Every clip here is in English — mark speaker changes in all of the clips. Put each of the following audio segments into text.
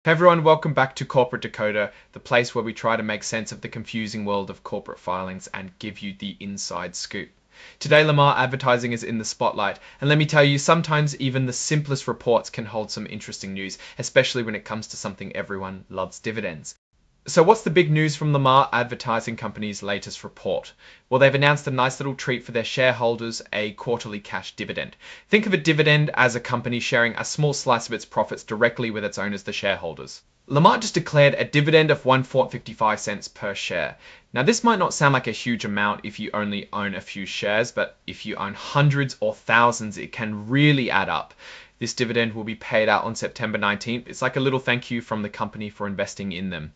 Speaker 1: Hey everyone, welcome back to Corporate Decoder, the place where we try to make sense of the confusing world of corporate filings and give you the inside scoop. Today, Lamar advertising is in the spotlight, and let me tell you, sometimes even the simplest reports can hold some interesting news, especially when it comes to something everyone loves, dividends. So what's the big news from Lamar Advertising Company's latest report? Well, they've announced a nice little treat for their shareholders, a quarterly cash dividend. Think of a dividend as a company sharing a small slice of its profits directly with its owners, the shareholders. Lamar just declared a dividend of 1.55 cents per share. Now, this might not sound like a huge amount if you only own a few shares, but if you own hundreds or thousands, it can really add up. This dividend will be paid out on September 19th. It's like a little thank you from the company for investing in them.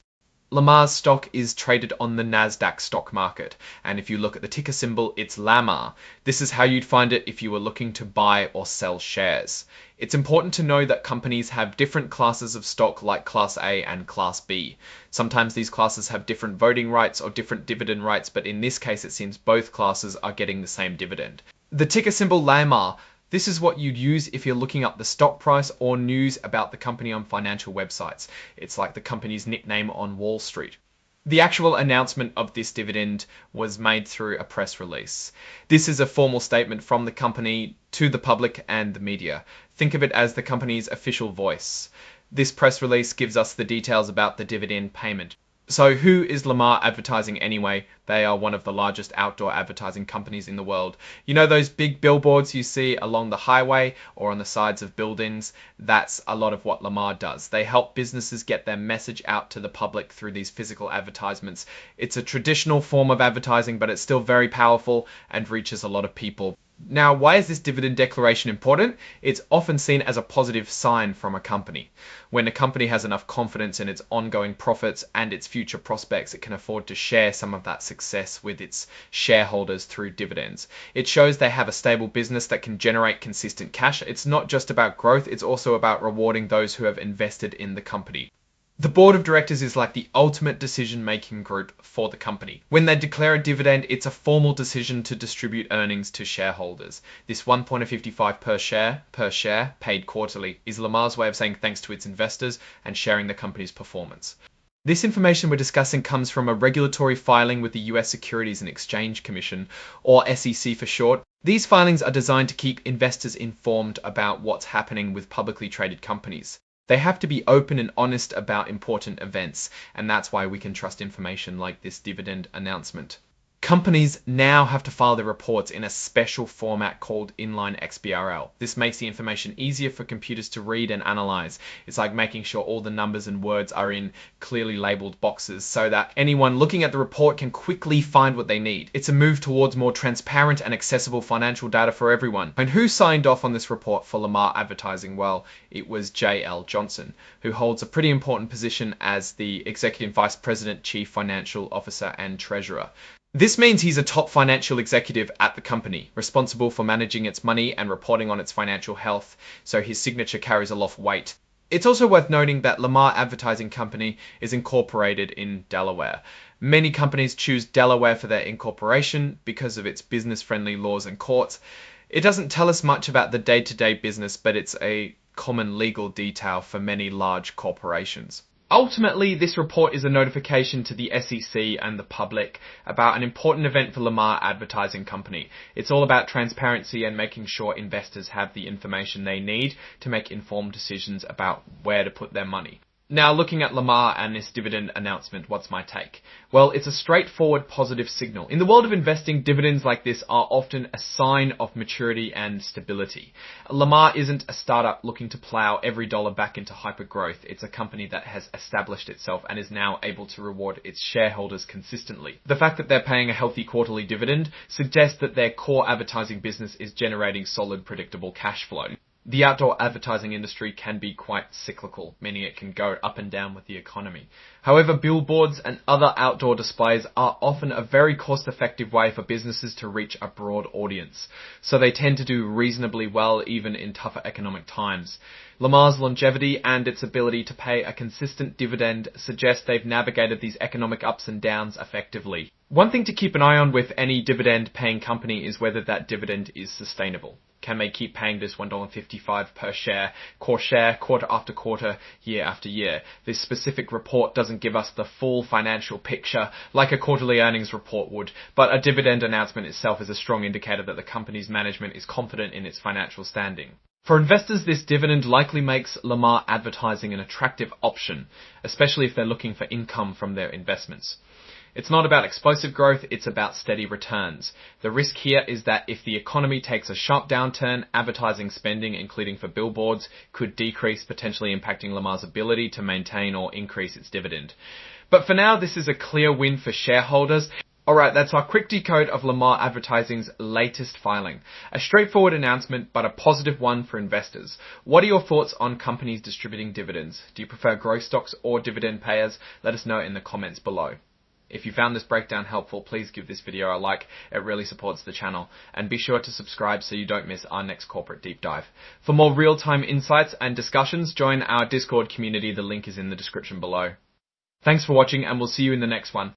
Speaker 1: Lamar's stock is traded on the Nasdaq stock market, and if you look at the ticker symbol, it's Lamar. This is how you'd find it if you were looking to buy or sell shares. It's important to know that companies have different classes of stock like Class A and Class B. Sometimes these classes have different voting rights or different dividend rights, but in this case it seems both classes are getting the same dividend. The ticker symbol Lamar. This is what you'd use if you're looking up the stock price or news about the company on financial websites. It's like the company's nickname on Wall Street. The actual announcement of this dividend was made through a press release. This is a formal statement from the company to the public and the media. Think of it as the company's official voice. This press release gives us the details about the dividend payment. So who is Lamar Advertising anyway? They are one of the largest outdoor advertising companies in the world. You know those big billboards you see along the highway or on the sides of buildings? That's a lot of what Lamar does. They help businesses get their message out to the public through these physical advertisements. It's a traditional form of advertising, but it's still very powerful and reaches a lot of people. Now, why is this dividend declaration important? It's often seen as a positive sign from a company. When a company has enough confidence in its ongoing profits and its future prospects, it can afford to share some of that success with its shareholders through dividends. It shows they have a stable business that can generate consistent cash. It's not just about growth, it's also about rewarding those who have invested in the company. The board of directors is like the ultimate decision-making group for the company. When they declare a dividend, it's a formal decision to distribute earnings to shareholders. This 1.55 per share, paid quarterly, is Lamar's way of saying thanks to its investors and sharing the company's performance. This information we're discussing comes from a regulatory filing with the US Securities and Exchange Commission, or SEC for short. These filings are designed to keep investors informed about what's happening with publicly traded companies. They have to be open and honest about important events, and that's why we can trust information like this dividend announcement. Companies now have to file their reports in a special format called inline XBRL. This makes the information easier for computers to read and analyze. It's like making sure all the numbers and words are in clearly labeled boxes so that anyone looking at the report can quickly find what they need. It's a move towards more transparent and accessible financial data for everyone. And who signed off on this report for Lamar Advertising? Well, it was J.L. Johnson, who holds a pretty important position as the Executive Vice President, Chief Financial Officer, and Treasurer. This means he's a top financial executive at the company, responsible for managing its money and reporting on its financial health, so his signature carries a lot of weight. It's also worth noting that Lamar Advertising Company is incorporated in Delaware. Many companies choose Delaware for their incorporation because of its business-friendly laws and courts. It doesn't tell us much about the day-to-day business, but it's a common legal detail for many large corporations. Ultimately, this report is a notification to the SEC and the public about an important event for Lamar Advertising Company. It's all about transparency and making sure investors have the information they need to make informed decisions about where to put their money. Now, looking at Lamar and this dividend announcement, what's my take? Well, it's a straightforward positive signal. In the world of investing, dividends like this are often a sign of maturity and stability. Lamar isn't a startup looking to plow every dollar back into hypergrowth. It's a company that has established itself and is now able to reward its shareholders consistently. The fact that they're paying a healthy quarterly dividend suggests that their core advertising business is generating solid, predictable cash flow. The outdoor advertising industry can be quite cyclical, meaning it can go up and down with the economy. However, billboards and other outdoor displays are often a very cost-effective way for businesses to reach a broad audience, so they tend to do reasonably well even in tougher economic times. Lamar's longevity and its ability to pay a consistent dividend suggest they've navigated these economic ups and downs effectively. One thing to keep an eye on with any dividend-paying company is whether that dividend is sustainable. Can they keep paying this $1.55 per share, quarter after quarter, year after year? This specific report doesn't give us the full financial picture like a quarterly earnings report would, but a dividend announcement itself is a strong indicator that the company's management is confident in its financial standing. For investors, this dividend likely makes Lamar advertising an attractive option, especially if they're looking for income from their investments. It's not about explosive growth, it's about steady returns. The risk here is that if the economy takes a sharp downturn, advertising spending, including for billboards, could decrease, potentially impacting Lamar's ability to maintain or increase its dividend. But for now, this is a clear win for shareholders. Alright, that's our quick decode of Lamar Advertising's latest filing. A straightforward announcement, but a positive one for investors. What are your thoughts on companies distributing dividends? Do you prefer growth stocks or dividend payers? Let us know in the comments below. If you found this breakdown helpful, please give this video a like. It really supports the channel. And be sure to subscribe so you don't miss our next corporate deep dive. For more real-time insights and discussions, join our Discord community. The link is in the description below. Thanks for watching, and we'll see you in the next one.